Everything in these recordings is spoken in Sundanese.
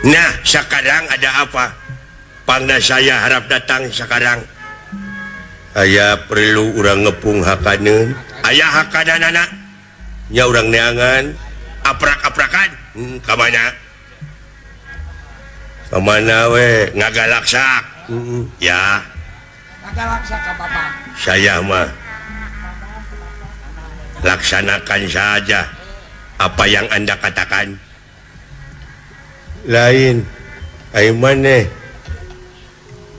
Nah, sekarang ada apa? Pangda saya harap datang sekarang. Aya perlu urang ngepung hakaneun. Aya hakanan anak. Nya urang neangan aprak-aprakan. Ka mana? Ka mana we? Ngagalaksak. Ya. Ngagalaksak ka Bapak. Saya mah laksanakan saja apa yang Anda katakan. Lain maneh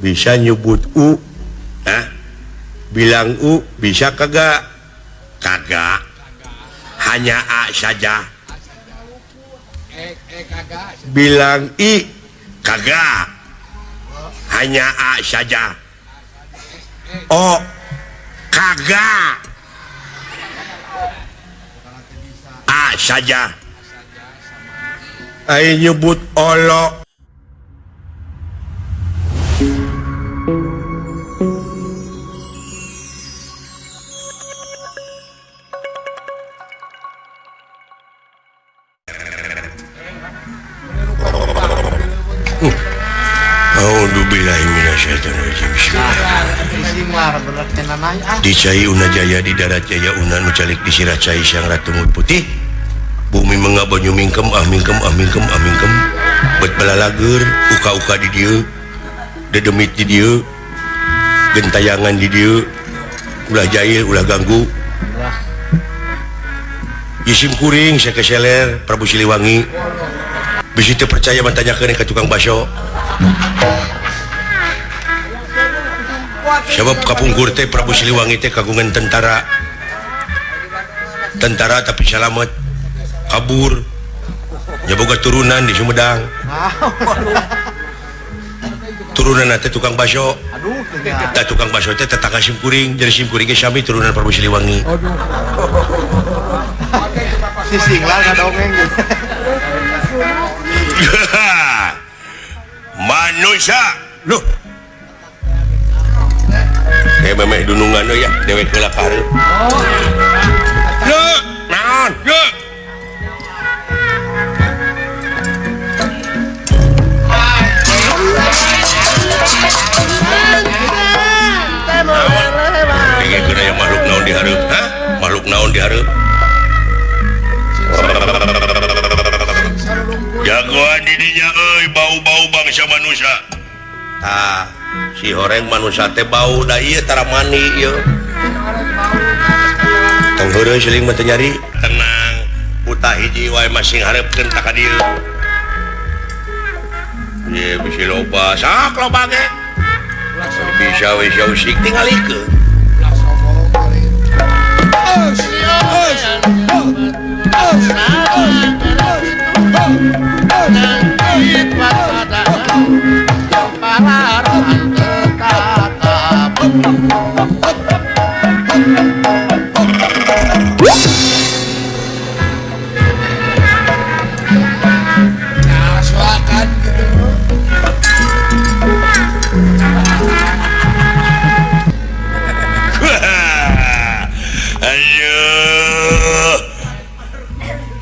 bisa nyebut U. Bilang U bisa kagak? Kagak, hanya A saja. Bilang I kagak, hanya A saja. O kagak, A saja. Ayo nyebut olo. Dicai Una Jaya di darat Jaya Una nucalik di sirah cai Sang Ratu Mut Putih. Bumi mengabanyu mingkem mingkem mingkem bet balalager uka-uka di dieu, dedemit di dieu, gentayangan di dieu, ulah jahil ulah ganggu. Isim kuring saya keseler Prabu Siliwangi. Bisi teu percaya mantanyakeun ka tukang baso. Sebab kapungkur teh Prabu Siliwangi teh kagungan tentara tapi salamet kabur nya boga turunan di Sumedang. Turunan teh tukang baso. Da tukang baso teh tetangga sim kuring, jadi sim kuring ge sami turunan Prabu Siliwangi. Sisinglah ngadongeng. Manusia loh. Memeh dunungan ya dewek heula ka hareup. Ye, naon? Ye. Ini kena yang makhluk naon di hareup, ha? Makhluk naon di hareup? Jagoan di dinya euy, bau-bau bangsa manusia. Si horeng manusia teh bau da ieu tara mani ieu. Tong heureuy siling mah teu nyari. Tenang, buta hiji wae masing hareupeun ta ka dieu. Ye bisi loba, sak loba ge. Bisa we sia usik tingalikeun.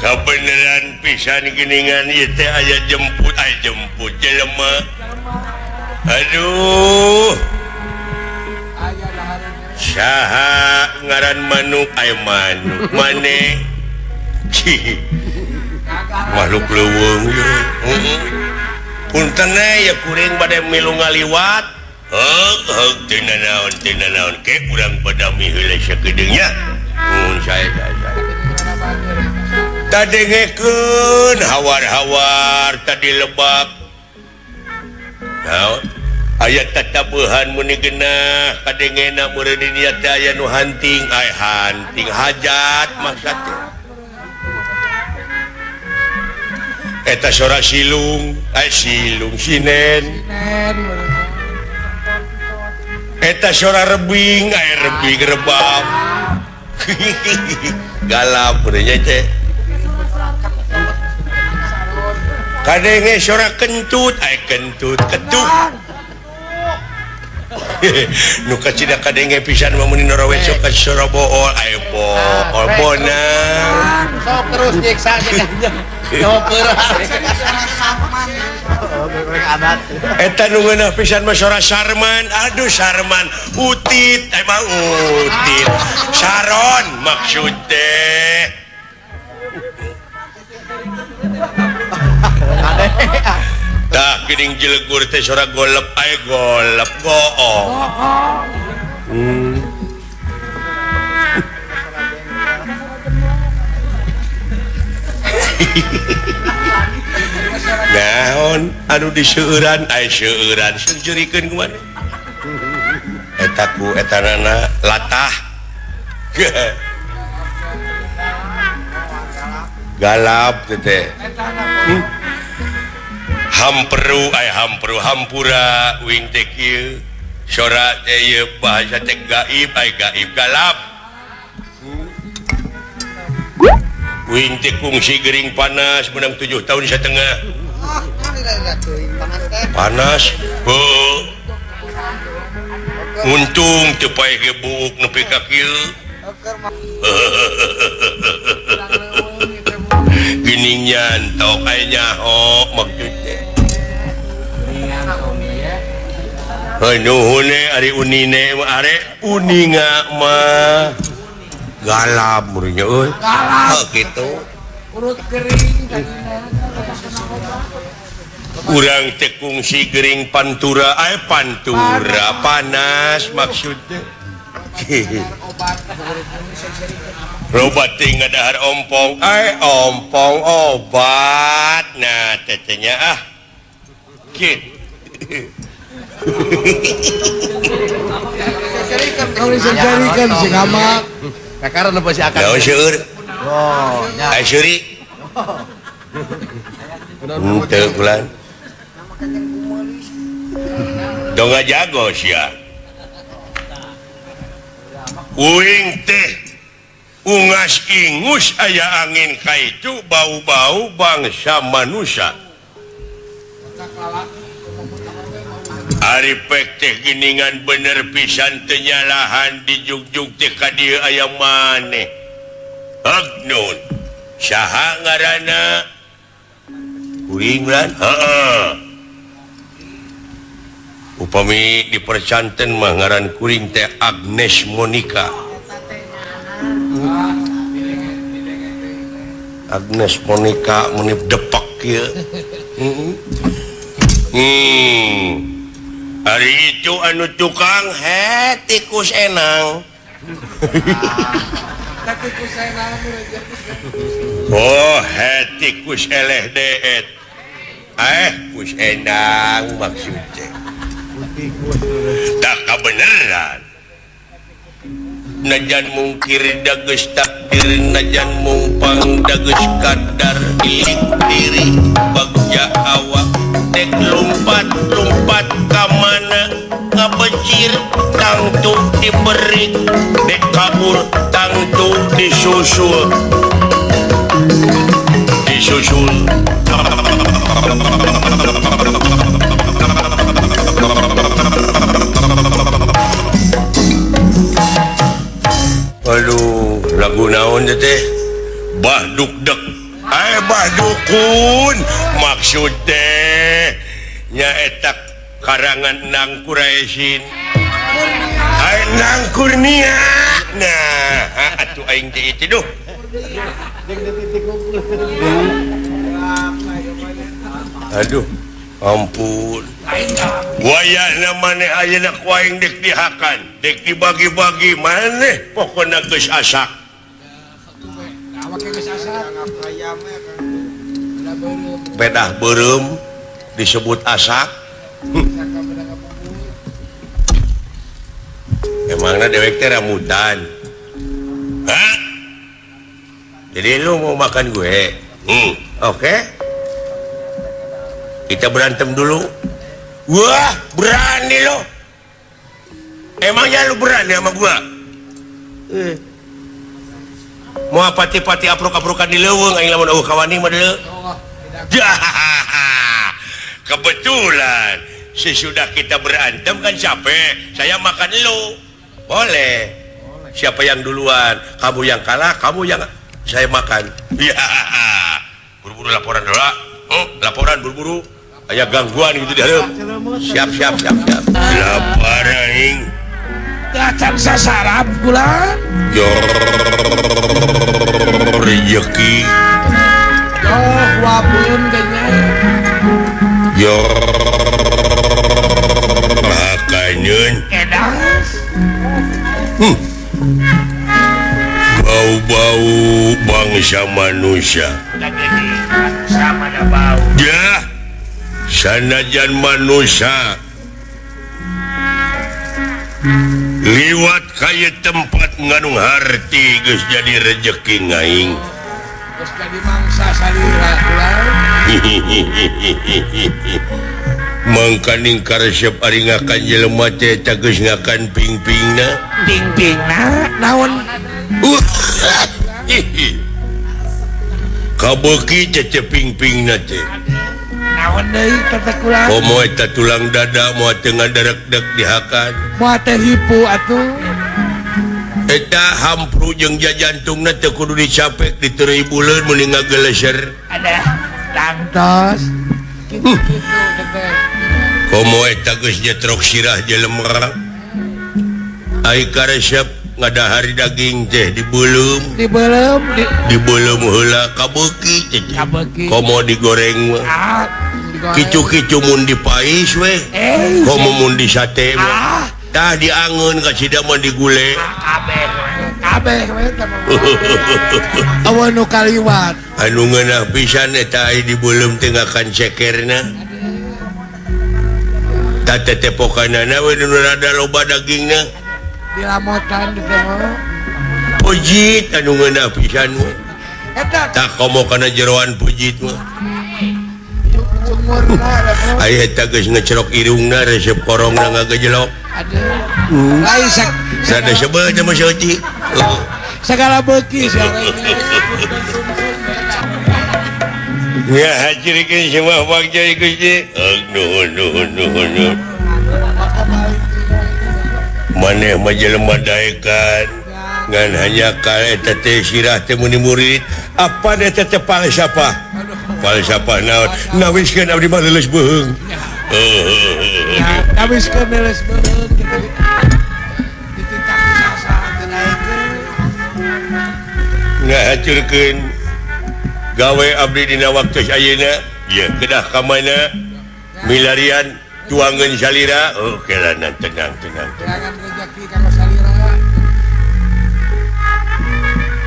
Kebenaran pisan geningan ieu teh aya jemput jelema. Aduh. Saha ngaran manuk aya manuk maneh. Makhluk leuweung ieu. Punten ya kuring bade milu ngaliwat. Heug teu naon ke urang badami heula sakedeungnya. Mun saya. Tadengekeun hawar-hawar tadi lebak. Naon? Aya tatabeuhan muni geunah kadengena meureun dinya teh aya nu hunting, hunting hajat maksud teh. Eta sora silung, silung sinen. Eta sora rebing, rebing rebab. Galap meureun teh. Kadenge sora kentut, kentut ketuk. Nu kacida kadenge pisan mah mun nora weso ka sora bool, bool bona. Sok terus nyiksa eta nu ngeunah pisan mah sora Sarman. Aduh Sarman, Utit emang Utit. Saron maksud teh. Tah geuning jelegur teh sora golep aya golep goong. Naon anu diseueuran aya seueuran seujurikeun kumaha eta ku etanana latah galap teh hamperu aya hamperu hampura wing teh kieu sora teh ieu bahasa teh gaib aya gaib galap wing teh kungsi gering panas menang 7 tahun setengah panas untung teu paeh gebuk nepi ka kieu geuning nyantok aya nyaho maksudna nuhun ari unine mah are uninga mah galap murnya euy kitu urut gering urang teh kungsi gering pantura pantura panas maksudnya obat tinggal dahar ompong ompong obat nah tetenya kit kalau disejarikan si ngamak kakaran apa si akan seueur seuri teu bulan dong jago sia uing teh ungas ingus aya angin kaitu bau-bau bangsa manusia ari pek teh geuningan bener pisan teu nyalahan di jugjug teh ka dieu aya maneh agnon saha ngaranna uing lan upami dipercanten mah ngaran kuring teh Agnes Monica. Agnes Monica menip depak kieu. Hari itu anu tukang tikus enang. Oh, tikus eleh deet. Kus enang maksudnya. Tak kebenaran najan mungkir dages takdir najan mumpang dages kadar ilik diri bagja awak dek lompat kamana ngabecir tangtu diberi dek kabur tangtu disusul aduh lagu naon teh bahdukdek bahdukun maksud teh nyaeta karangan Nang Quraisyin Nang Kurnia nah atuh aing teh itu duh aduh ampun wayahna maneh ayeuna ku aing dek dihakan dek dibagi-bagi maneh pokona geus asak pedah beureum disebut asak emangna dewek teh rambutan jadi lu mau makan gue oke kita berantem dulu. Wah, berani lo. Emangnya lu berani sama gua? Mau pati-pati aprok-aprokan di leuweung aing lamun eueuh kawani mah deuleu. Kebetulan sesudah kita berantem kan capek. Saya makan lu. Boleh. Siapa yang duluan? Kamu yang kalah, kamu yang saya makan. Ya. Buru-buru laporan dulu. Laporan buru-buru. Aya gangguan gitu di hareup. Siap. Laporan aing. Datang sasarap bulan. Rezeki. Wapun kayaknya. Makanun. Edas. Bau-bau bangsa manusia. Sama ada bau. Ya, sanajan manusia liwat kaya tempat nganung harti geus jadi rezeki ngaing. Terus jadi mangsa salira bulan. Mangkaning karesep ari ngakan jelema teh eta geus ngakan ping-pingna. Ping-pingna naon? Kabeuki cece ping-pingna teh. Naon deui kata kulang? Komo eta tulang dada moal teu ngaderek-dek dihakan. Moal teh hipu atuh. Eta hampru jeung jajantungna teu kudu dicapek diteureuy buleun mun ngageleser. Ada tangtos. Gitu teteh. Komo eta geus nyetrok sirah jelema. Ai karesep ngadahari daging teh dibeulem heula kabeuki teh. Komo digoreng mah. Kicu-kicu mun dipais we. Komo mun di sate mah. Tah diangeun ka cida mah digule. Kabeh we teh. Awan nu kaliwat. Anu ngeunah pisan eta ai dibeulem teh ngakan cekerna. Tah tetepokanana we nu rada loba dagingna. Dilamotan di tengah. Pujit anu ngeunah pisan we. Eta Tak komo kana jeroan pujit mah. Ai eta geus ngecerok irungna resep korongna ngagejelok. Aduh. Lain Sada sebeuh teh mah sauci. segala beuki Ya hacirikeun semua bangsa Gusti. Nuhun. Maneh mah jelema daekan ngan hanya ka eta teh sirah teh muni murid apa eta teh falsafah naon nawiskeun abdi mah leuleus beung nawiskeun leuleus beung dititah sasa dinaikeun ngahacurkeun gawe abdi dina waktu ayeuna ya kedah ka mana milarian tuangan salira. Oke lah, tenang. Jangan rezeki kalau salira.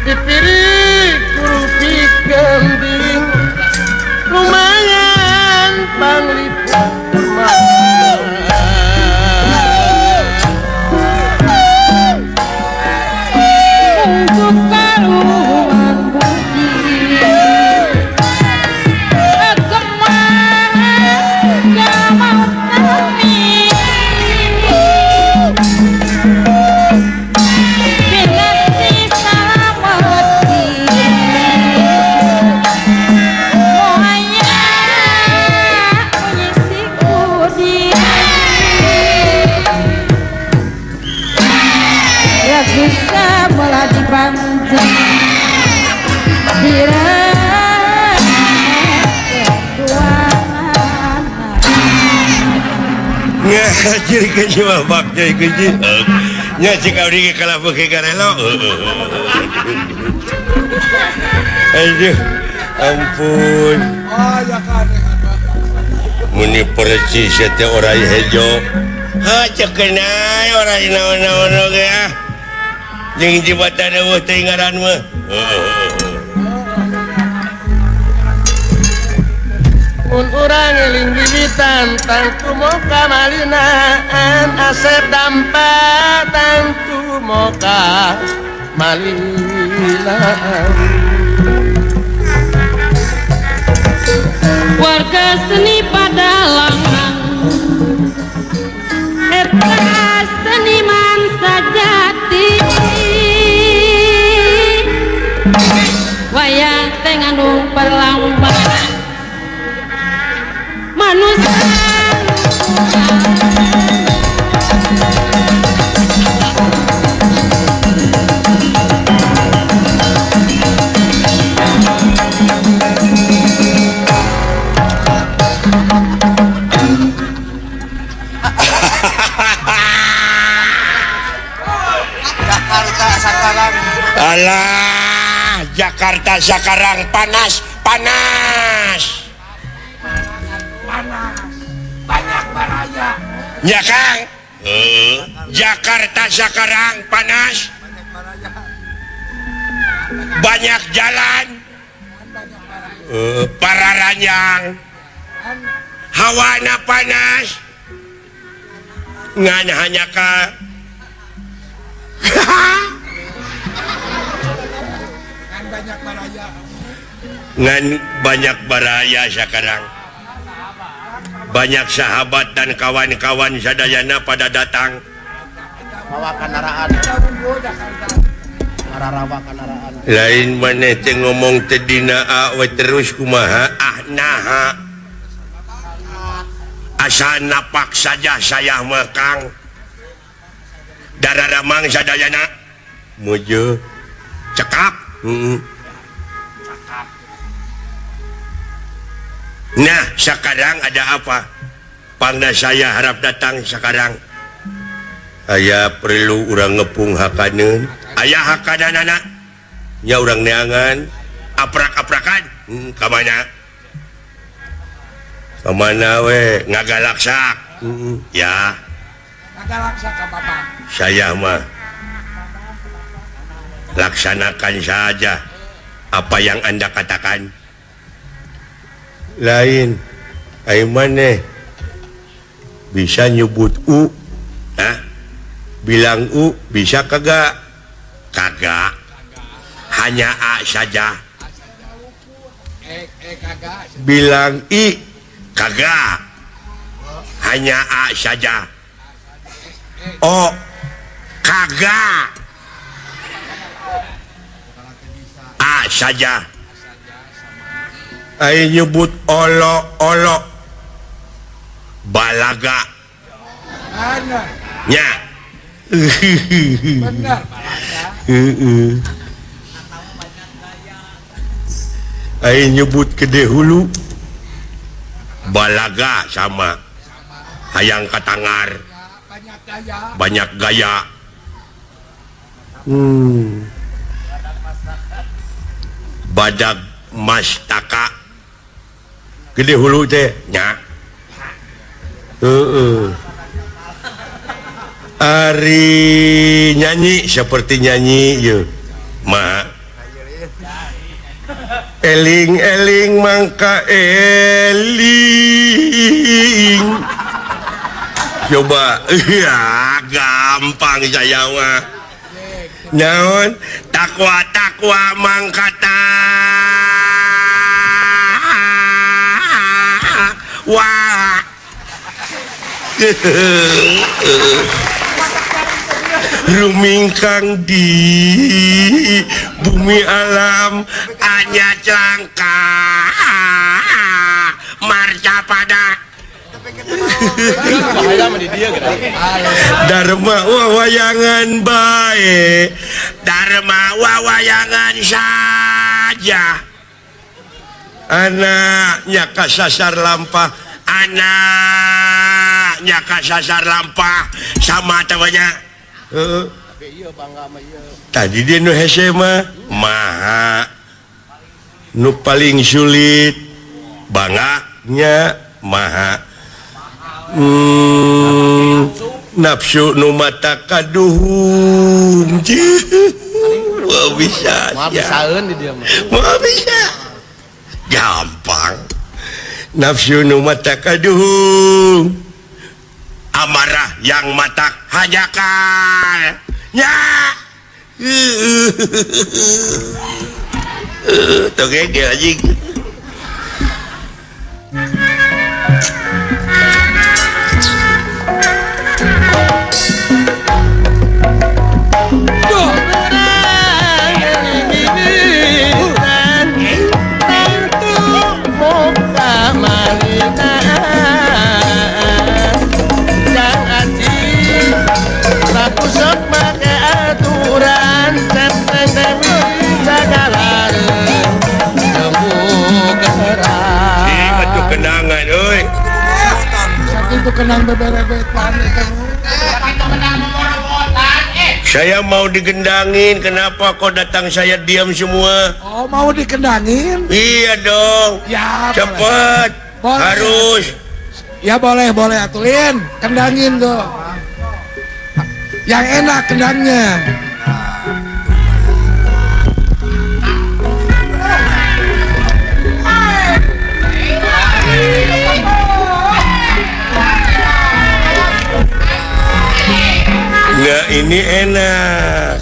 Dipirik kurupi kambing, lumayan panglipur untuk karuan budi. Hacirikeun semua bangsa Gusti. Nya cik abdi ge kalah beuki karelo. Aduh, ampun. Oh ya kan. Muni percis teh orai hejo. Ha cekeunai orai naon-naon oge ah. Jeung jibatan eueuh teh ngaran mah. Mun urang eling bibitan tangtu moka malinaan asep dampak tangtu moka malinaan warga seni pada langang eta seniman sajati wayang teh ngandung perlambangan manusia Alah Jakarta sekarang panas Banyak baraya. ya Kang. Jakarta sekarang panas, banyak jalan, para ranjang, hawana panas, ngan hanya ka Kan banyak baraya. ngan banyak baraya sekarang. Banyak sahabat dan kawan-kawan sadayana pada datang. Bawa kendaraan. Rarawa kendaraan. Lain maneh teh ngomong teh dina awe terus kumaha naha. Asal napak saja saya mah Kang. Dararamang sadayana. Mujo. Cekap. Nah, sekarang ada apa? Pangda saya harap datang sekarang. Aya perlu urang ngepung hakaneun. Aya hakanan anak. Nya urang neangan. Aprak-aprakan. Kamana? Kamana we? Ngagalaksak. Ya. Ngagalaksak ka Bapak. Saya mah laksanakan saja apa yang Anda katakan. Lain maneh bisa nyebut bilang bisa kagak hanya A saja Kagak. bilang I kagak hanya A saja O kagak A saja. Ayo nyebut olo balaga Benar. nya Benar Balaga. ayo nyebut gede hulu balaga sama hayang katangar Banyak gaya. banyak gaya. Badag mastaka gede hulu teh nya. Ari nyanyi seperti nyanyi ye ma eling mangka eling coba ya gampang saya mah naon takwa mangkata wah rumingkang di bumi alam hanya cangka marca pada Dharma wawayangan bae Dharma wawayangan saja anaknya kasasar lampah anaknya kasasar lampah sama tawanya tadi dia nu hese mah maha nu paling sulit banganya maha nafsu nu mata kaduhung wah bisa Bisaeun di dia mah. wah bisa gampang nafsu nu mata kaduhung amarah yang mata hajakal nya toge dia anjing Itu kenang beberebetan itu. Saya mau digendangin. Kenapa kok datang saya diam semua? Oh, mau dikendangin? Iya dong. Ya, Cepet. Boleh. Harus. Ya boleh Atulin. Kendangin tuh. Yang enak kendangnya. Nah,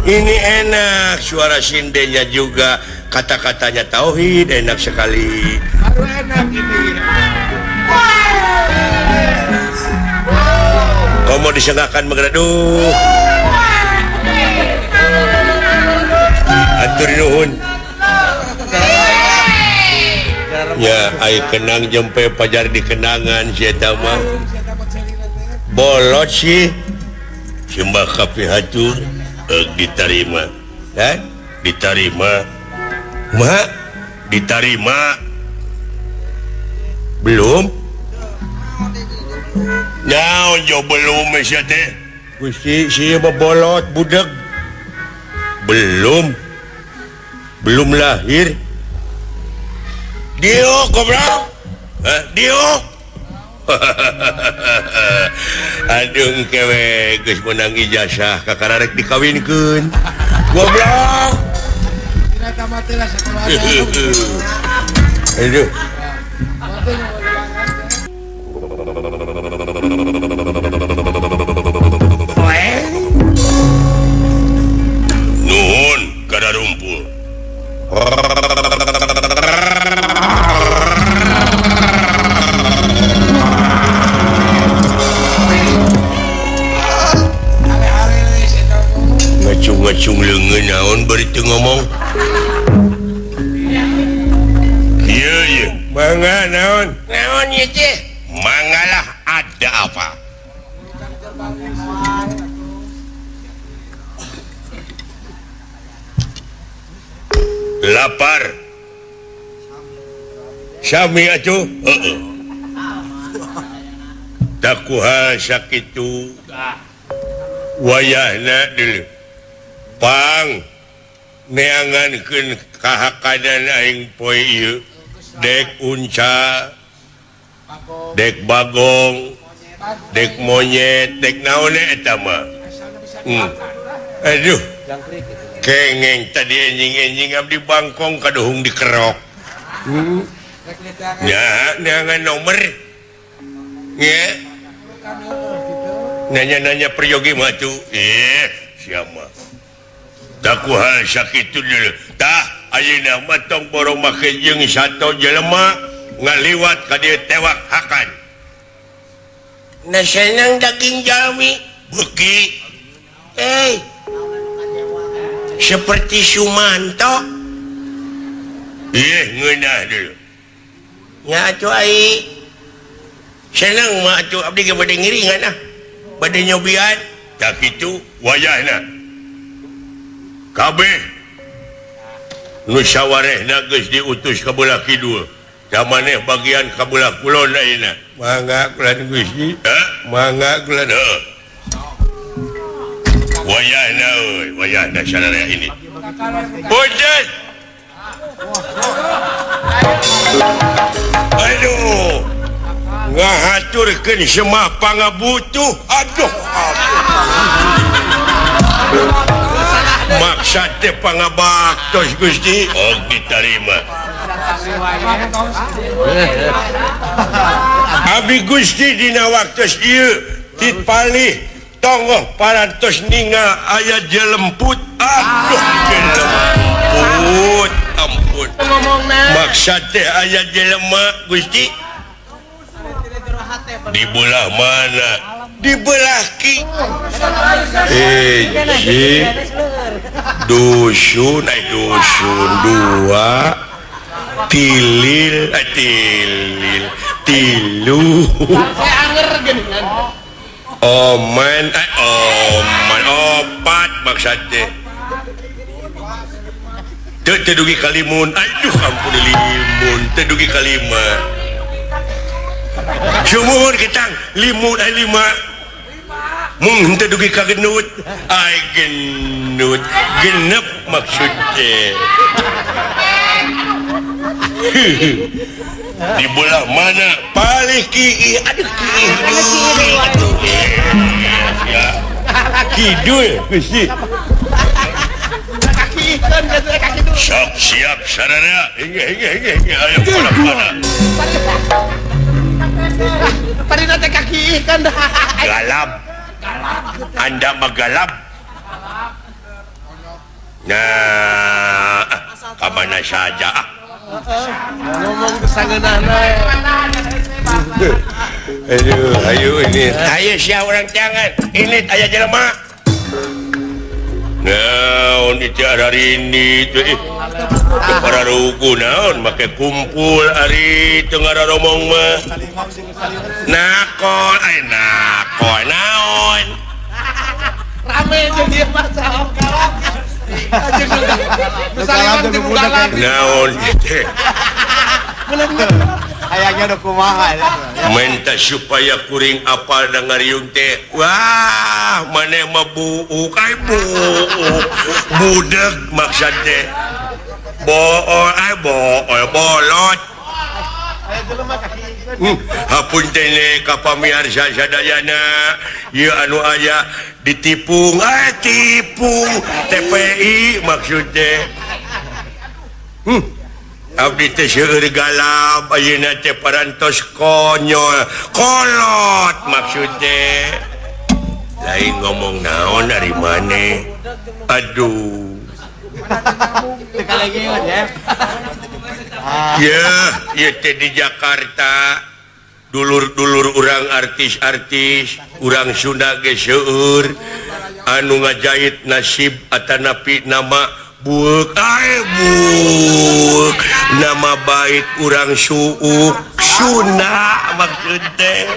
ini enak suara sindenya juga, kata-katanya tauhid enak sekali. Baru enak ini. Kau mau disengakan mengeduh. Atur nuhun. Ya, ai kenang jempe pajar di kenangan si eta mah. Bolot sih. Simbah kapi hatur diterima. Dan diterima. Mak, diterima. Belum? Nah, jo belum masih teh. Gusti, sia bolot budak. Belum lahir. Dio, goblok. Dio. Aduh kewe geus menang ijazah kakararek dikawinkeun. Goblok. Dina tamati lah sekolah. Aduh. Nuhun kada rumpul. Ngacung leungeun naon bari teu ngomong. Iya. Mangga naon? Naon ieu teh? Mangalah ada apa? Lapar. Sami atuh? Heeh. Takuha sakitu. Wayahna deuleu. Pang neangankeun kahakadan aing poe ieu. Dek unca, dek bagong, dek monyet, dek naon eta mah. Aduh. Kengeng tadi enjing-enjing abdi bangkong kaduhung dikerok. Ya, neangan nomor. Ya. Nanya-nanya peryogi mah tuh. Siapa? Takuha sakitu dulu. Tah, ayeuna mah tong boro make jeung sato jelema ngaliwat ka dieu tewak hakan. Na senang daging jalmi beuki. Seperti Sumanto. Ngeunah dulu. Nya atuh ai. Senang mah atuh abdi ge bade ngiringan ah. Bade nyobian. Tak kitu wayahna. Kabeh nu sawarehna geus diutus ka belah kidul. Da maneh bagian ka belah kulon ayeuna. Mangga kulan Gusti. Mangga kulan heuh. Wayahna euy, wayahna sararea ini. Punten. Aduh. Ngahaturkeun semah pangabutuh. Aduh. Maksud teh pangabaktos Gusti. Oh, diterima. Abi Gusti dina waktos ieu dipalih tonggoh parantos ningal aya jelemput. Aduh, jelemput. Ampun. Maksud teh aya jelema Gusti. Di belah mana? Di belah ki. Dusun dua tilil tilu oman opat maksudnya tedugi kalimun. Aduh ampun limun tedugi kalimat sumur ketang limun 5 henteu dugi ka genut ai genut genep maksudnya di belah mana paling ki aduh ki aduh ya kidul mesti kaki ikan kaki dulu sok siap sarana ayo pada tadi nanti kaki ikan dah galap anda magalap nah kemana saja ngomong kesangeunana ayo ini ayo siapa orang jangan ini ayah jelema naon itu hari ini tuh para ruku naon make kumpul hari tengah romong mah nakon naon rame jadi masalah naon gitu kayaknya udah kumaha minta supaya kuring apal dangariung teh wah maneh mah buuk ai buuk budeg maksudnya bolot hapun teh ka pamirsa sadayana ieu anu aya ditipung tipung TPI maksudnya abdi teh seueur galap ayeuna teh parantos konyol kolot maksudnya lain ngomong naon dari mana aduh ya teh di Jakarta dulur-dulur urang artis-artis urang Sunda ge seueur anu ngajait nasib atanapi nama buek nama baik urang suuk Sunda maksudnya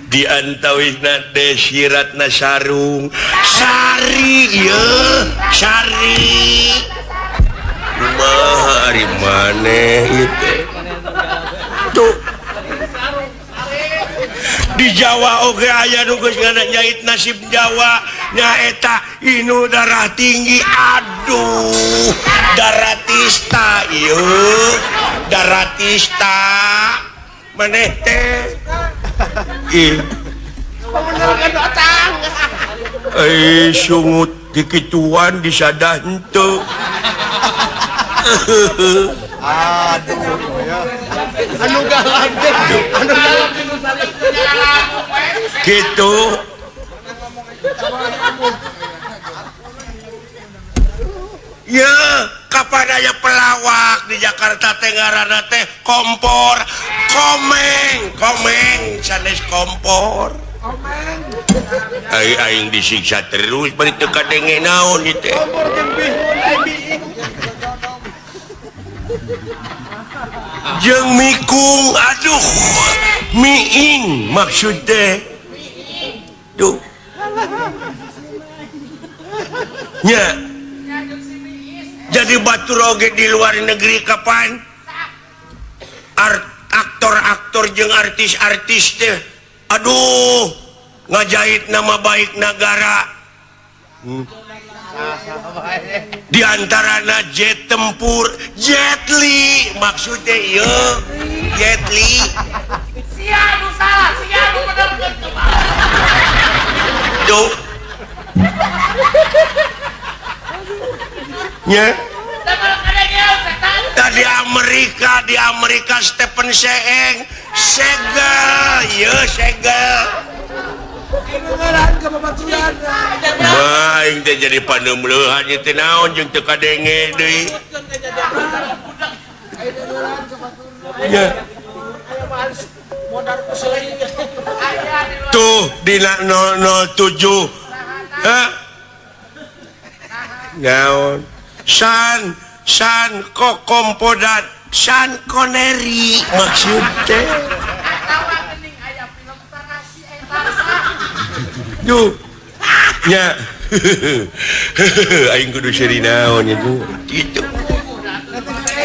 diantawina Desiratna sarung sari ya sari kumaha ari maneh itu tuh di Jawa oge aya nu geus ngajait nasib Jawa nyaeta inu darah tinggi aduh daratista ieu daratista maneh teh ih sungut dikituan disadah henteu aduh ya anu galak gitu ya kapan aya pelawak di Jakarta teh ngaranna teh kompor komeng sanes kompor aing disiksa terus bari teu kadenge naon ieu teh kompor jeung bihun jeung mikung aduh miing maksudnya tuh nya jadi batur oge di luar negeri kapan aktor-aktor jeung artis-artis teh aduh ngajait nama baik negara di antarana jet tempur Jet Li maksudnya iya Jet Li Siapa salah, siapa benar tuh nya di Amerika Stephen Seeng segel ya segel aing teh jadi paneumleuhan ieu teh naon jeung teu kadenge deui ya tuh dina 007 naon san kok kompodat san Connery maksudnya duh nya aing kudu seri naon nya tuh gitu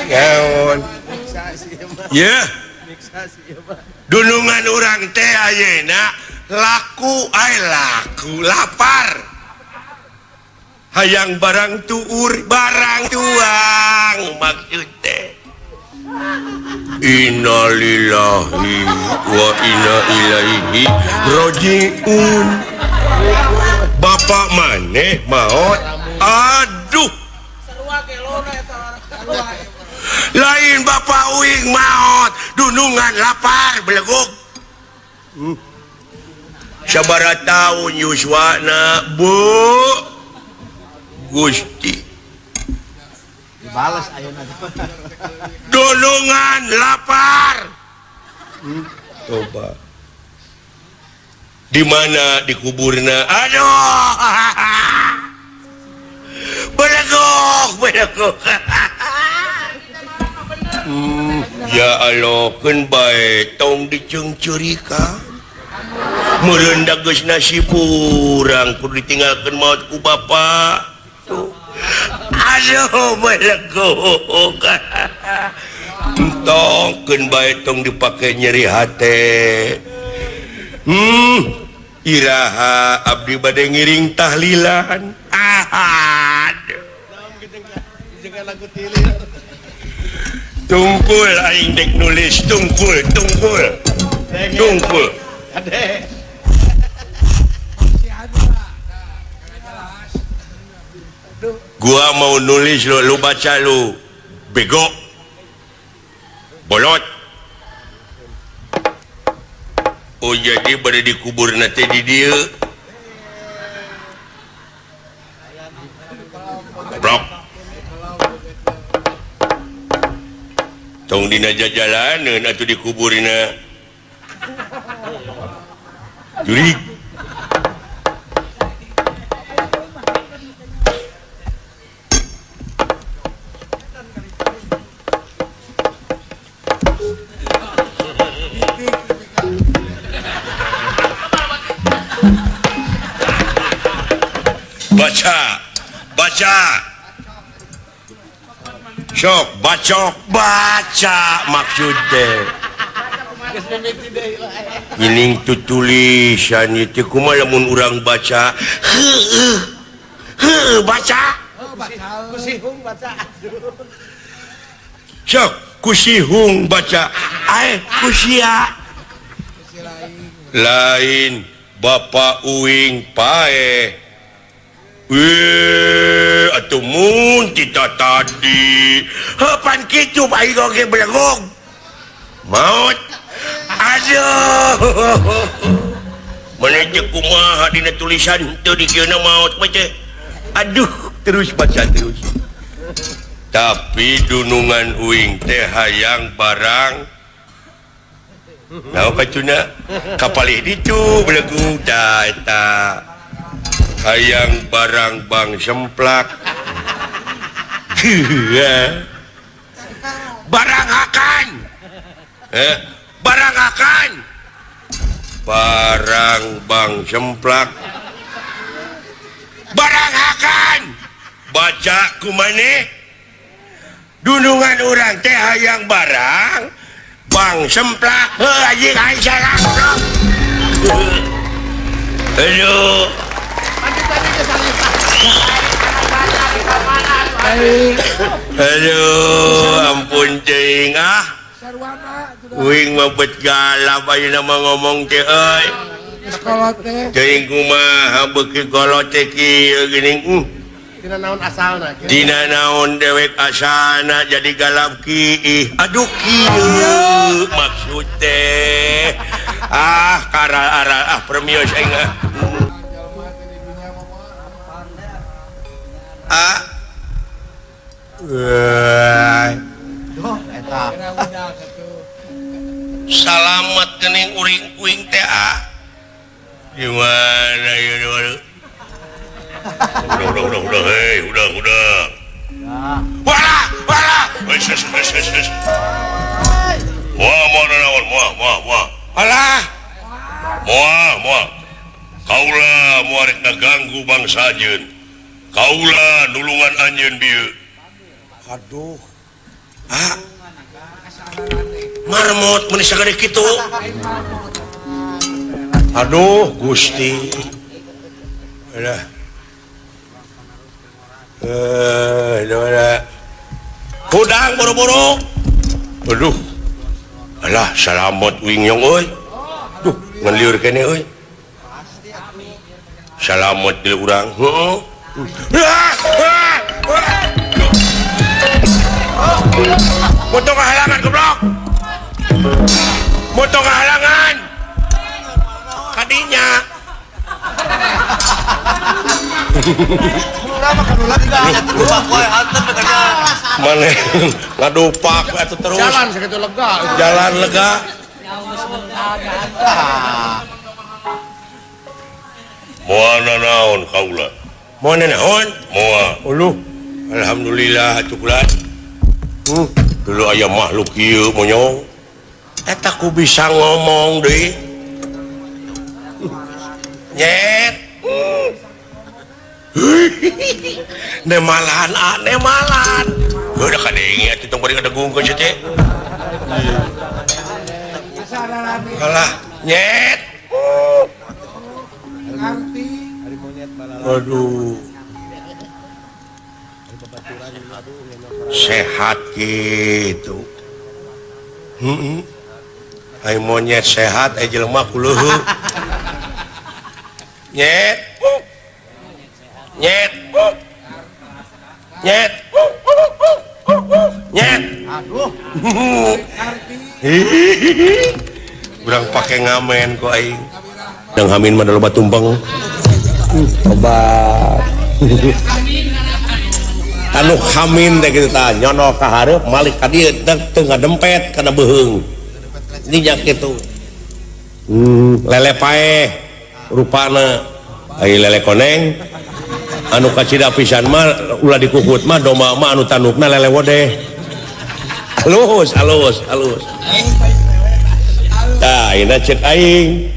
naon ya dunungan urang teh ayeuna laku lapar hayang barang tuur barang tuang maksud teh innalillahi wa inna ilaihi rajiun. Bapak maneh maot aduh lain Bapak uing maot dunungan lapar beleguk sabaraha taun yuswana Bu Gusti Dibalas ayeuna. dunungan lapar coba di mana dikuburna aduh beleguk ya Allah keun bae tong dicengcerika meureun da geus nasib urang kudu ditinggalkeun maot ku Bapa tuh aduh beleguk tong keun bae tong dipake nyeri hate iraha abdi bade ngiring tahlilan aduh tungkul aing dek nulis tungkul Ade. gua mau nulis lu baca lu bego bolot. Oh jadi pada dikubur nanti di dia blok tong dina jalanan atau dikuburina jurig baca sok baca maksudnya ini tulisan itu kumaha lamun urang baca baca Kusihung baca. sok kusihung baca kusia lain Bapak uing pae atuh mun kita tadi hapan kitu bae goge belegog maut aduh mana je kumaha dina tulisan teu dikeuna maut baca aduh terus baca terus tapi dunungan uing teh hayang barang naon kacuna kapalih ditu belegog da eta hayang barang bang semplak barang akan barang bang semplak barang akan baca kumane dunungan orang teh hayang barang bang semplak anjing aing salah aduh aduh ampun cing uing mabet galap ayeuna mah ngomong teh euy sekolah teh cing kumaha beuki kolot teh kieu geuning Dina naon asalna? dina naon dewek asalna jadi galap kieu aduh kieu maksud teh karal permios aing Eta. salamet geuning uring-uing teh gimana ya udah hei udah wala wes mau naon mau alah mau kaula moal rek ngaganggu bangsa ajeun kaula nulungan anjeun bieu aduh marmot mun sagede kitu Aduh Gusti udang boro-boro aduh alah salamet wingyong euy duh ngeliur kene euy salamet di urang heeh moto kehalangan goblok moto kehalangan kadinya mana ngadupak itu terus Jalan segitu lega. jalan lega moana naon kaula moana naon moa uluh alhamdulillah cukulan dulu aya makhluk ieu monyong eta ku bisa ngomong deui nyet nemalan nemalan udah kadenge atuh tong bari kadegung ka teh kalah nyet aduh sehat gitu ai monyet sehat ai jelema kuleuh nyet nyet nyet nyet aduh urang pake ngamen ku aing yang hamin mah loba tumpeng obat anu hamin teh kitu tah nyono ka hareup malik ka dieu teu ngadempet kana beuheung nya kitu lele paeh rupana ai lele koneng anu kacida pisan mah ulah dikukut mah doma mah anu tandukna lele wodeh halus halus halus tah ina cek aing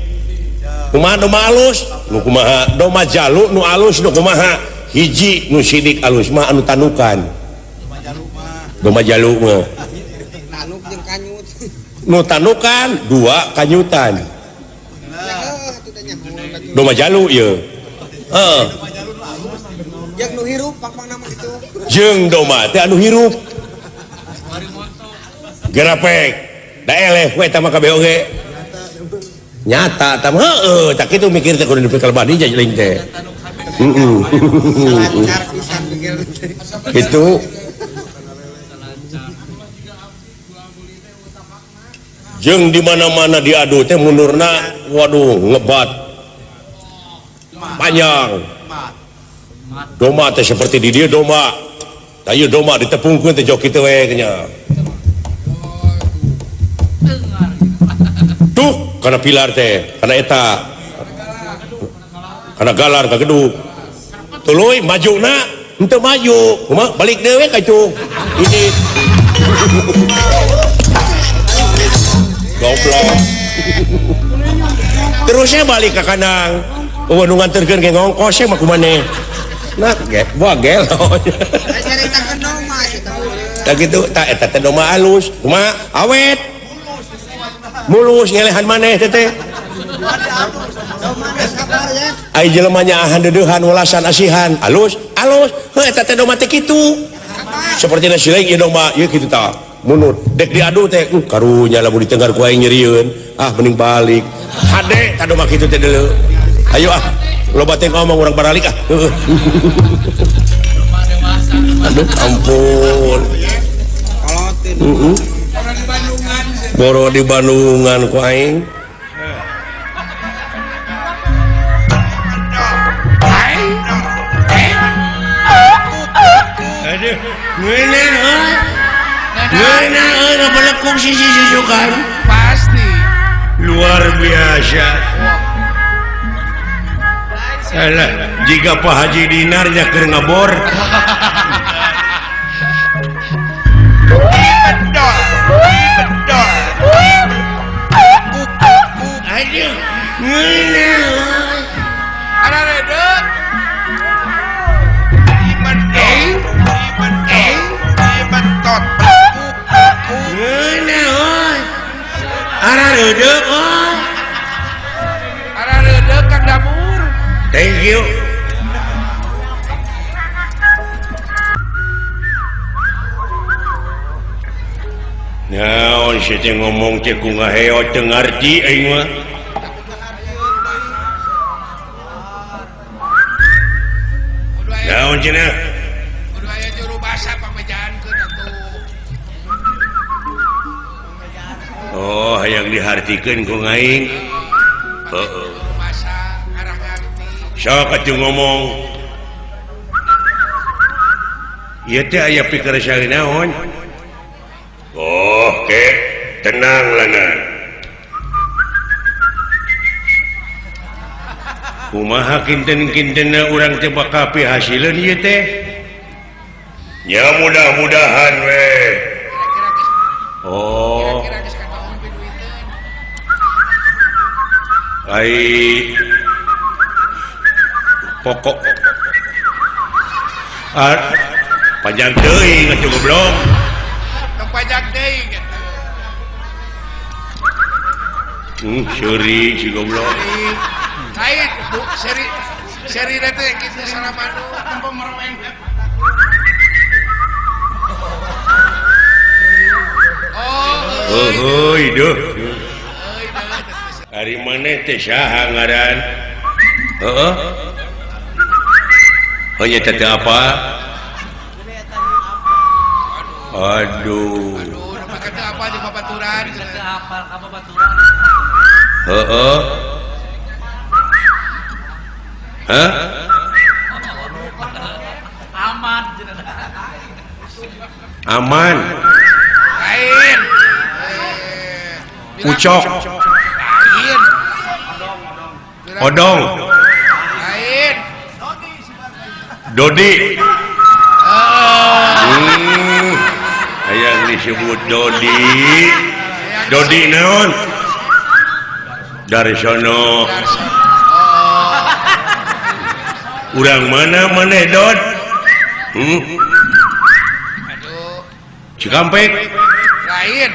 kumaha doma alus nu kumaha doma jalu nu alus nu kumaha hiji nu sidik alus mah anu tanukan doma jalu mah tanuk jeung kanyut nu tanukan dua kanyutan doma jalu ieu jeung nu hirup pang nama kitu jeung doma teh anu hirup gerapek da eleh we eta mah kabeh oge nyata tam heueuh tak kitu mikir teh kudu dipikir badi jajling teh itu jeung di mana-mana diadu teh mundurna waduh ngebat panjang doma teh seperti di dia doma tah ieu doma ditepungkeun teh jok kitu we nya tuh kana pilar teh kana eta kana galar ka gedung tuluy majuna henteu maju kumaha balik dewe ka itu ini goblok terusnya balik ke kanang nu nganterkeun ge ngongkos mah kumaneh nah ge wah gelo nyaritakeun doma tah kitu tah eta teh doma alus kumaha awet mulus ngelehan maneh teh ai jelema nyaahan deudeuhan welasan asihan alus alus heuh eta teh doma teh kitu seperti na sileung ieu doma ieu kitu tah munut dek diadu teh karunya lamun ditenggar ku aing nyerieun mending balik hade tah doma kitu teh deuleu ayo loba teh ngomong urang baralik aduh ampun boro di Bandungan ku aing aduh ngena pelekuk sisi-sisukan Pasti. luar biasa salah jika Pak Haji Dinarnya keur ngabor Bedol. Bedol. aduh ngena Ada redek. Ibentot. ngena oi ara redek oi Ada Thank you. Naon sih teh ngomong teh ku ngaheo teu ngarti aing mah. Naon cenah? Kudu aya juru bahasa pamejaankeun atuh. Oh, hayang dihartikeun ku aing. Heeh. Juru bahasa arah ngarti. Sok atuh ngomong. Ieu teh aya pikeun saha naon? Oh, ke tenang lana. Kumaha kinten-kintenna urang teh bakal pihasileun ieu teh? Ya mudah-mudahan we. Oh, Kira-kira geus kataon piduiteun. ai pokok panjang teuing atuh goblok. Tong pajak deui gitu. Seuri si goblok. Lain, Bu, seri teh kitu salamanu tempo merweng. Oh, Hidup. Hari maneh teh saha ngaran? Heeh. Hanya teh apa? Aduh. nama kata apa di babaturan? Apal ka babaturan. Heeh. Hah? Aman Aman. Lain. Ucok. Lain. Odong. Lain. Dodi. Hayang disebut Dodi. Dodi naon? Dari sono. Urang mana maneh Dod? Aduh. Cikampek, Lain.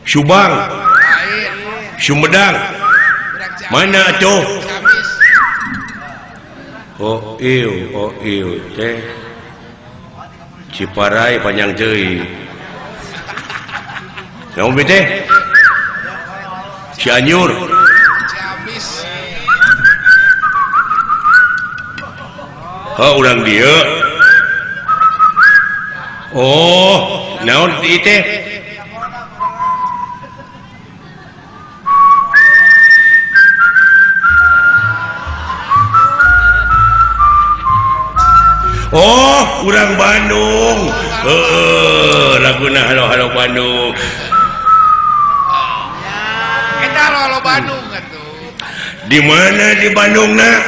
Subang, Lain. Sumedang. Urang Ciamis. Mana tuh? Ciamis. Oh ieu teh. Ciparai panjang teuing. Naon be teh? Cianjur. Ciamis. Urang dia. Oh, naon ieu teh? Oh, urang Bandung. Laguna halo-halo Bandung. Kita lo Bandung atuh. Di mana di Bandung nak?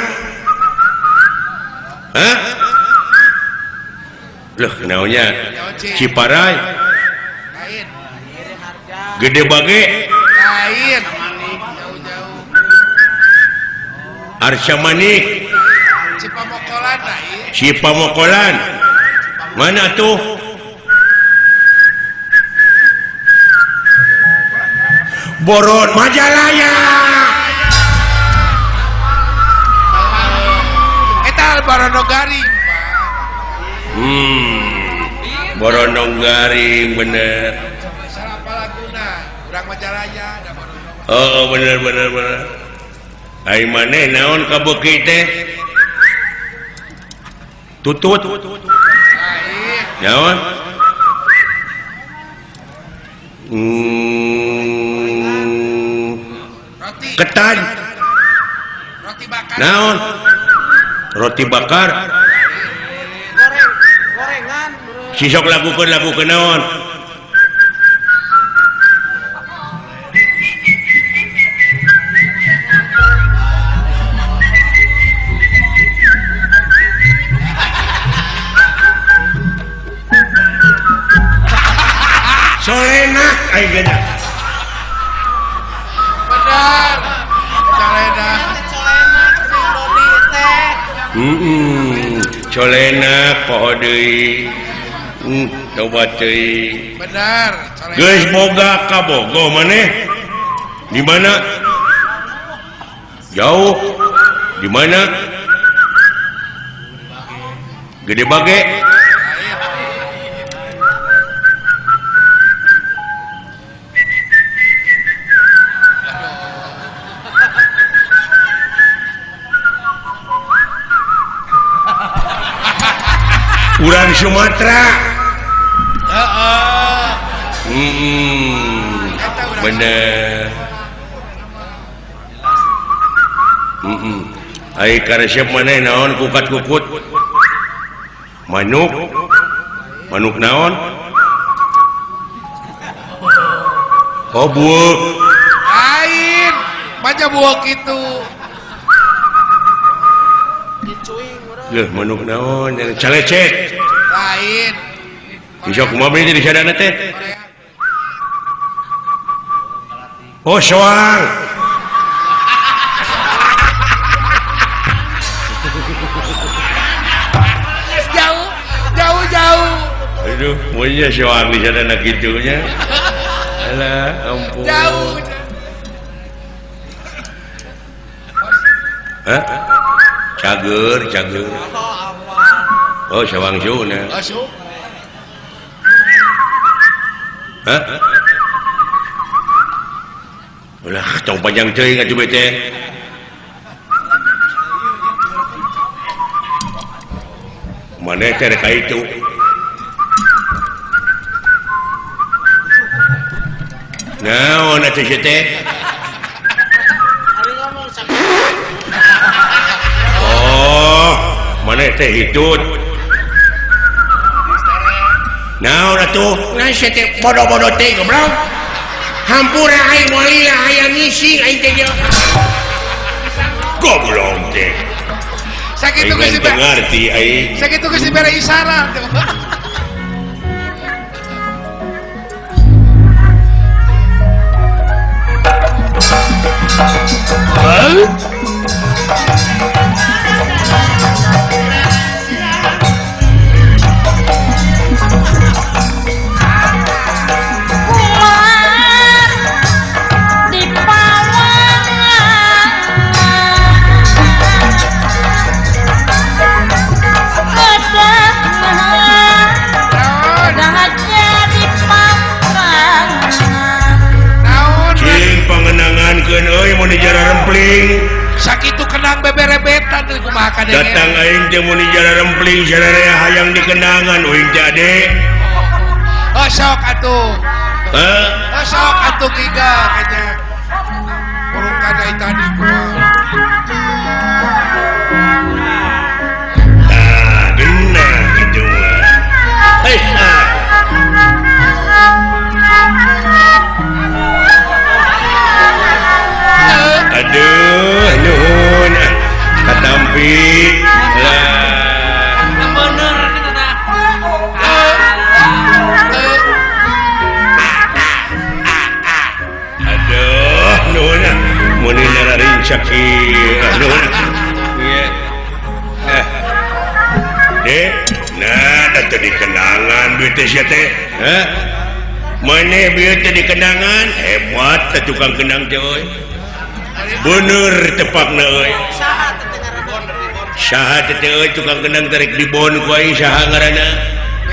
Hah? Loh, naonnya? Ciparai, Lain. Gede Bage, Lain. Jauh-jauh. Arsya Manik, Cipamokolan lain. Cipamokolan. Mana tuh? Boron Majalaya. Eta Baronogari. Borononggaring bener. Salah palaguna. Urang Majalaya da Baronogari. Oh, bener. Ai maneh naon ka beuki teh? Tutut. Lain. Naon? Roti. Ketan. Roti bakar. Naon? Roti bakar. gorengan Sisok lagukeun naon? Solena ai gana. Benar. Calena. Solena poho deui. Coba deui. Benar. Calena. Geus boga kabogo maneh? Di mana? Jauh. Di mana? Gede Bage. Urang Sumatera. Bener. Ai karesep maneh naon kukat-kukut? Manuk. Manuk naon? Oh, buuk. Lain. Baca buuk itu. Leuh, manuk naon? Calecet. Lain. Bisa kumaha beli di sadana teh? Oh, soang. Jauh. Aduh, monya soang di sadana kitunya. Alah, ampun. Jauh. Hah? Cager. Oh, sawang suna. Masuk. Hah? Ulah, tong panjang teuing atuh bete. Maneh teh rek itu. Naon atuh teh? Oh, maneh teh hitut. Naon atuh? Nasi teh bodoh-bodoh teh goblok. Hampura aing moal aya ngisi aing teh dia. Goblok teh. Sakitu geus ngerti aing. Sakitu geus dibere isyarat. Sakitu kenang beberebetan teh kumaha ka deh. Datang aing teh mun jara rempling sararea hayang dikenangan uing teh ade. Oh sok atuh. Hah? Oh sok atuh giga kayaknya. Urung kada tadi kumaha. Ah, geunah kitu mah. Hei, aduh, nuhun katampi lah. Bener gitu dah. Aduh, nuhun mun nara rincak ieu. Nuhun. Iya. Dek, nah atuh dikenangan duit teh sia teh. Hah? Maneh bieu teh dikenangan, hebat teh tukang kenang teh euy. Bener tepakna euy. Saha teh euy tukang kenang tarik di bon ku aing saha ngaranna?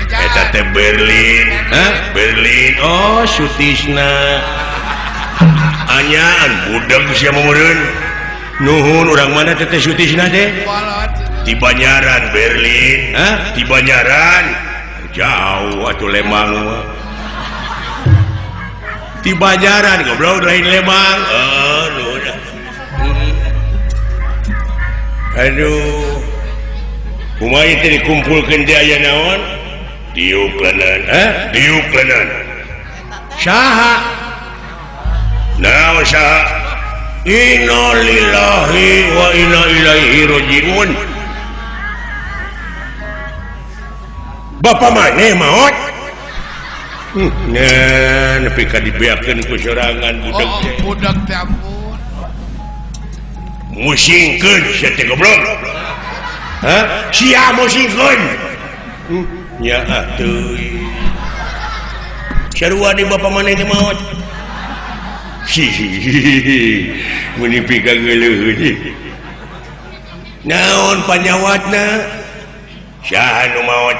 Eta teh Berlin. Hah? Berlin. Oh, Sutisna. Anyaan budak sia meureun. Nuhun urang mana teh Sutisna teh? Di Banyaran Berlin. Hah? Di Banyaran. Jauh atuh Lembang mah. Di Banyaran goblok lain Lembang. Nuhun. Aduh, kumaha teh dikumpulkeun teh aya naon? Diuklanan, diuklanan. Saha? Naon saha? Inna lillahi wa inna ilaihi rajiun. Bapa maneh maot? Nah, nepi ka dibeakeun ku sorangan budak teh. Oh, budak teh ampun. Musingkeun sia teh goblok. Hah? Sia musingkeun. Nya atuh. Sarua di bapa maneh teh maot. Mun pika geuleuh. naon panyawatna Syah nu maot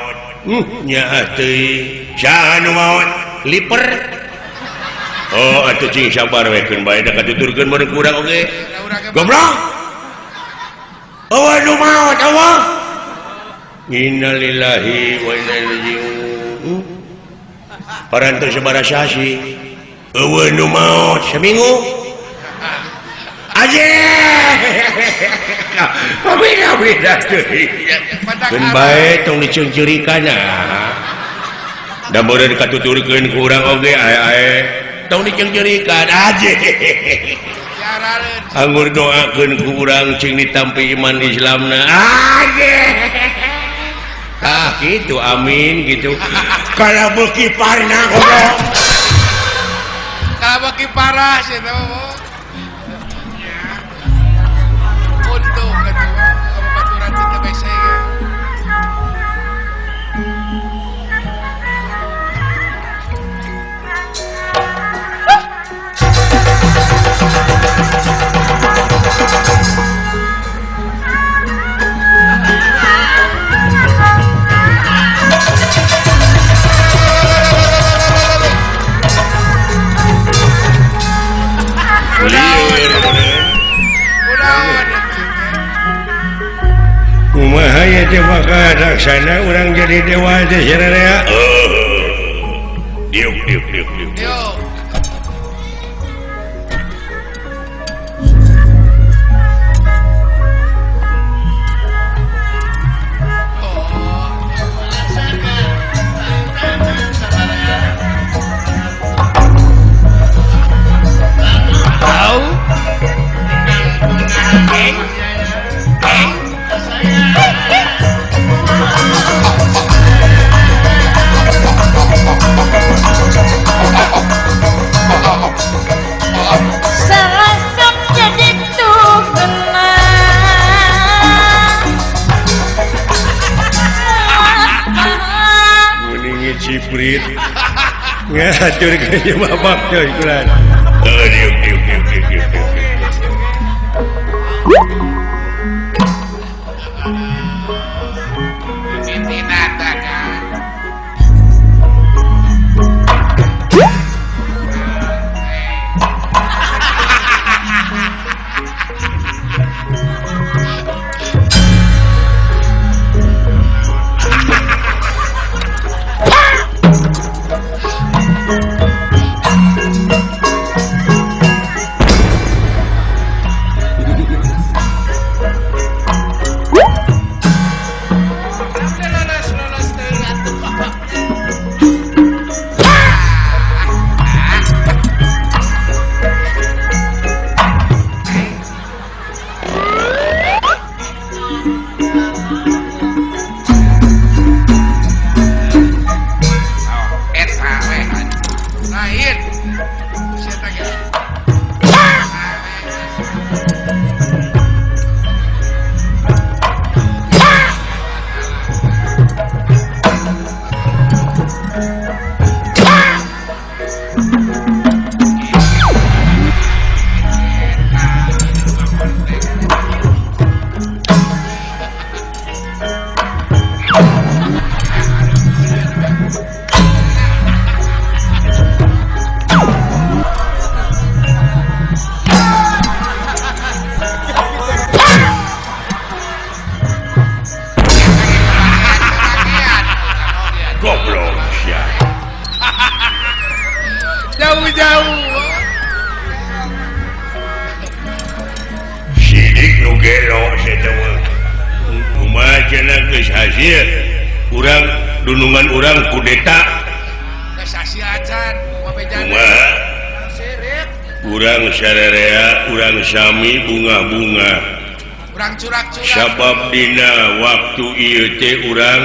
nya teuing Syah nu maot liper oh atuh cing sabar we keun bae da katuturkeun meureun kurang oge goblok nu maot Allah innalillahi wa inna ilaihi raji'un parantos sabaraha sasi eueuh nu maot saminggu aja beda-beda keun bae tong diceungceurikan da meureun katuturkeun kurang oge ae-ae tong diceungceurikan aja anggur doakeun ku urang cing ditampi iman Islamna aja gitu amin gitu kalau beuki parna goblok kalau beuki parah sih tahu untuk kedua baturan cinta BC kumaha ya teh makaksana urang jadi dewa teh sararea diuk yuk ciprit ngatur ke babak coy kulan jauh-jauh sidik nu gelo kumaha cenah geus hasil urang dunungan urang kudeta geus hasil acan kumaha urang sararea urang sami bunga-bunga urang curak-curak sabab dina waktu ieu teh urang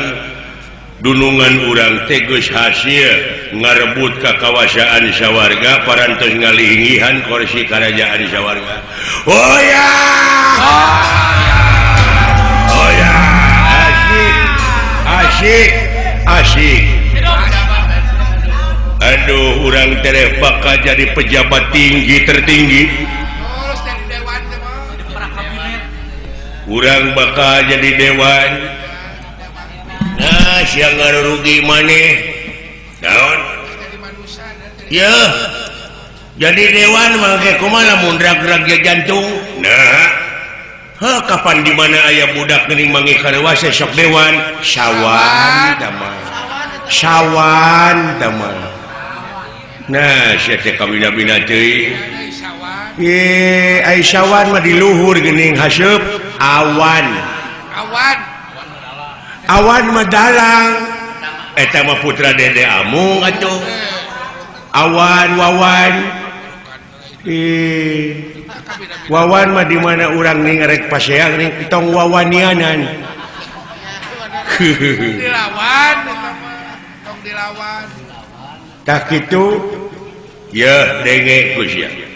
dunungan urang teh geus hasil ngarebut kakawasaan sawarga parantos ngalihingihan kursi kerajaan sawarga. Oh ya asik aduh urang tereh bakal jadi pejabat tinggi tertinggi kurang bakal jadi dewan nah siang rugi maneh daun ya jadi dewan make kumaha lamun drag-drag jantung nah kapan di mana ayah budak geuning mangi karewas sok dewan sawan damel nah sia teh kawina-wina teuing ye ai sawan mah di luhur geuning haseup awan mah dalang eta mah putra Dede Amung atuh wawan wawan mah di mana urang ning rek paseang ning tong wawanianan dilawan tak kitu ya denge kusya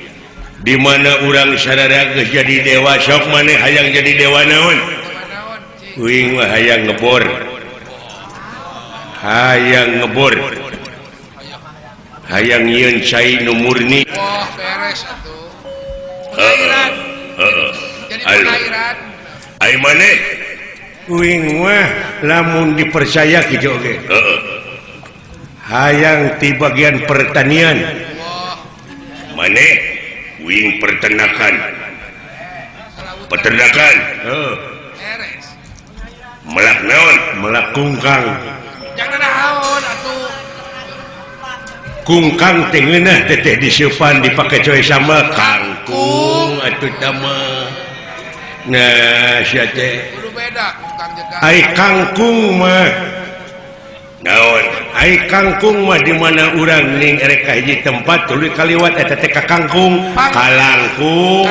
di mana urang sadaya geus jadi dewa sok maneh hayang jadi dewa naon uing mah hayang ngebor hayang nyieun cai nu murni beres atuh jadi pengairan ai maneh uing mah lamun dipercaya kitu oge hayang ti bagian pertanian maneh uing peternakan melak naon melak kungkang jangan naon atuh kungkang teh ngeunah teteh diseupan dipake coy sama kangkung atuh tama nah sia teh kudu beda kungkang jeung ai kangkung mah naon ai kangkung mah di mana urang ning erek ka hiji tempat tuluy kaliwat eta teh ka kangkung kalangkung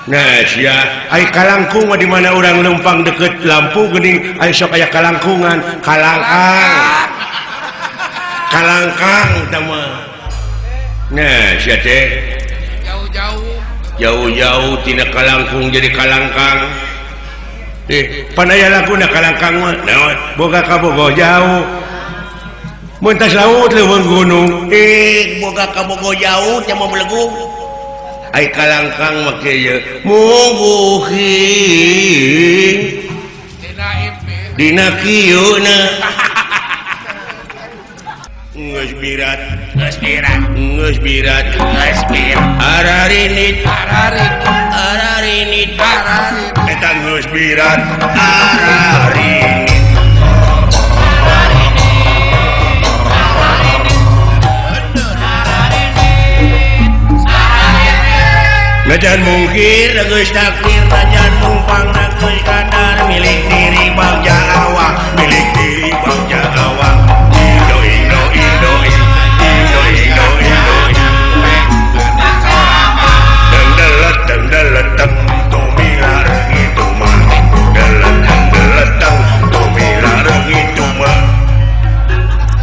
nah sia ai kalangkung mah di mana urang lempang deket lampu geuning ai sok aya kalangkungan kalangkang tama nah sia teh jauh-jauh tina kalangkung jadi kalangkang panaya laguna kalangkang mah naon boga ka bogo jauh mun tas laut leuweung gunung boga ka bogo jauh nya mah belegung ai kalangkang make ye muguhing dina kieuna geus birat ararinit eta geus birat ararinit Najan mungkir geus takdir najan mumpang geus kadar milik diri bagja awak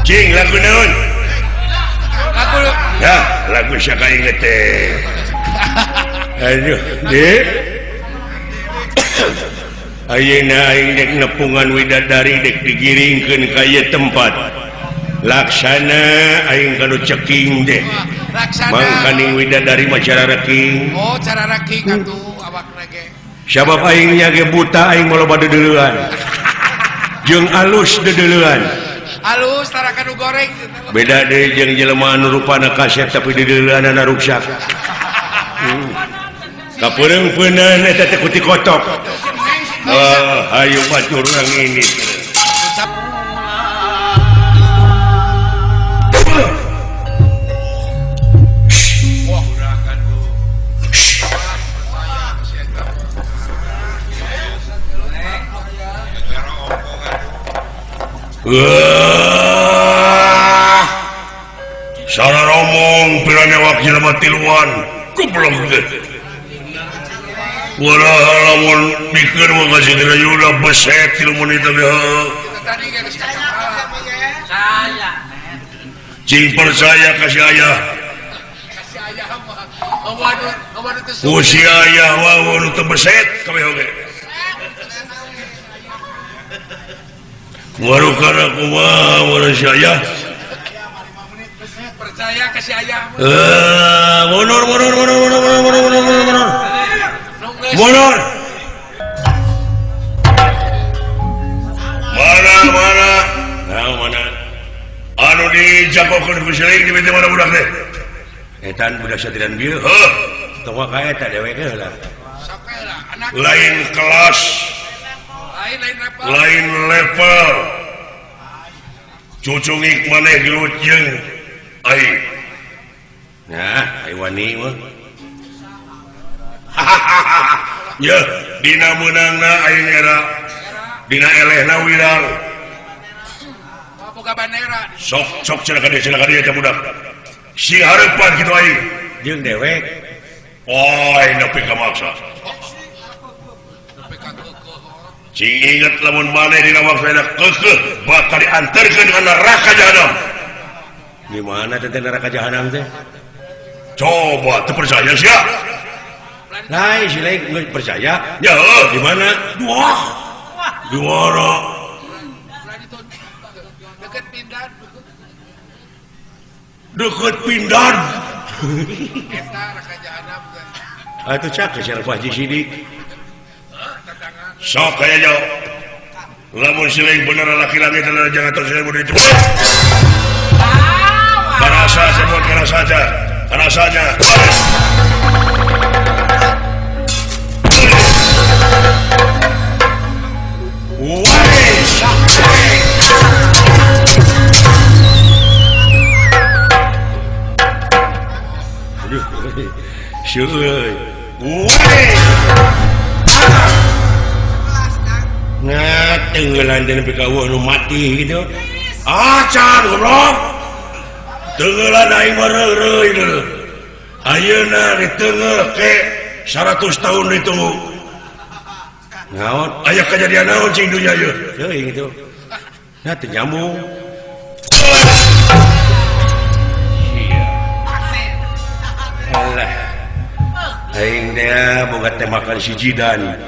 cing lagu naon ya lagu siapa inget teh aduh dek ayeuna aing dek nepungan widadari dek digiringkeun ka ieu tempat laksana aing kanu ceking deh mangkaning widadari mah cara reking cara reking atuh awak rege sabab aing nya ge buta aing mah loba deuleuan jeung alus deuleuan alus tarakan nu goreng beda deui jeung jelema anu rupana kaset tapi deuleuanna ruksak kapeureung-peuneun eta teh kuti kotok hayu batur urang ini salah ngomong piranya wak jelema tiluan goblok teh wala lamun mikir mah kasih kira yuda beset tilu menit teh cing percaya kasih ayah usi ayah wae nu teu beset kabeh oge warukana kumaha mun saya percaya kasih ayah mundur setan budak satiran bieu tong ka eta dewek lah sok lah anak lain kelas lain level cucungik maneh gelut jeung ai nah ai wani mah ya dina meunangna aing era dina elehna wirang boga bandera sok cenah ka dia teh budak si hareupan kitu aing jeung dewek oi nepi ka maksa cing inget lamun maneh dina waktuna keukeuh bakal diantarkeun ka neraka jahanam gimana teh neraka jahanam teh coba teu percaya sia lain si lain nggak percaya ya di mana di mana deket pindan eta raka jahanam teh itu cak siapa Haji Sidik sok kayaknya lamun si lain bener laki-laki dan jangan terus saya mudah itu karasa sebut karasanya nah tenggelan dan PKW nu mati gitu acan goblok tenggelan aing meureuy deuh ayeuna ditengel ke 100 tahun ditunggu naon aya kejadian naon cing dunya ieu teuing gitu nah teu nyambung alah aing teh boga teh makan si jidan